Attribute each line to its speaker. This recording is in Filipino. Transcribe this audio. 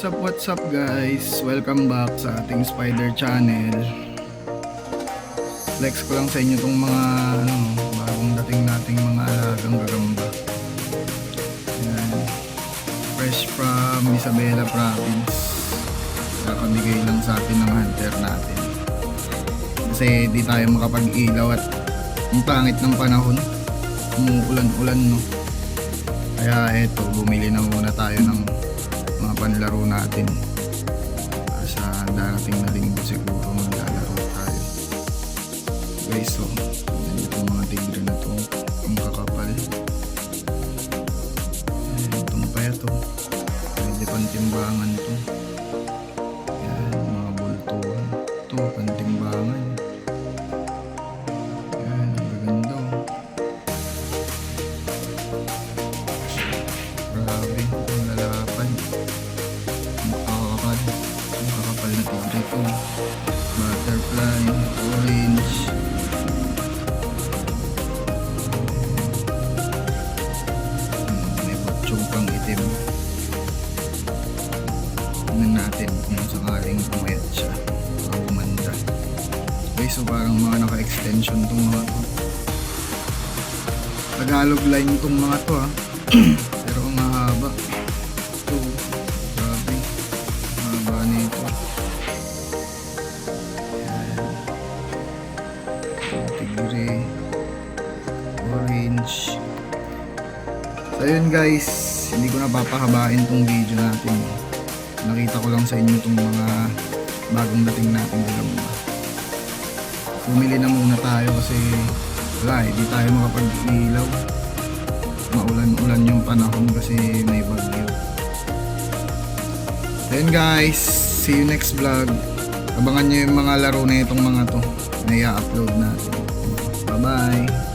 Speaker 1: What's up guys? Welcome back sa ating Spider Channel. Flex ko lang sa inyo tong mga bagong dating nating mga alagang gagamba. Ayan. Fresh from Isabela Province. Kakabigay lang sa atin ng hunter natin. Kasi di tayo makapag-ilaw at ang pangit ng panahon. Umuulan-ulan no. Kaya eto, bumili na muna tayo ng mga panlaro natin. Sa darating na linggo siguro maglalaro tayo. Guys, so yan itong mga tigre na to. Ang kakapal. Itong pa ito. Pwede pantimbangan to. Yan, mga bultuhan. Ito, pantimbangan. Yan, ang gaganda oh. Grabe, ang lalapan. Makakapal na tigre ito. Butterfly, orange. May butchong pang itim. Tingnan natin kung sakaling pumayat siya. Baka bumanda. Okay, so parang mga naka-extension itong mga to. Tagalog line itong mga to ha. Pero ang mahaba. Ito, grabe. Mahaba nito. Ayan. Tigre. Orange. So yun guys, hindi ko na papahabain tong video natin. Nakita ko lang sa inyo tong mga bagong dating natin gagamba. Bumili na muna tayo kasi wala, hindi tayo makapag-ilaw. Maulan-ulan yung panahon kasi may bagyo. Then guys, see you next vlog. Abangan nyo yung mga laro na itong mga to na i-upload natin. Bye bye.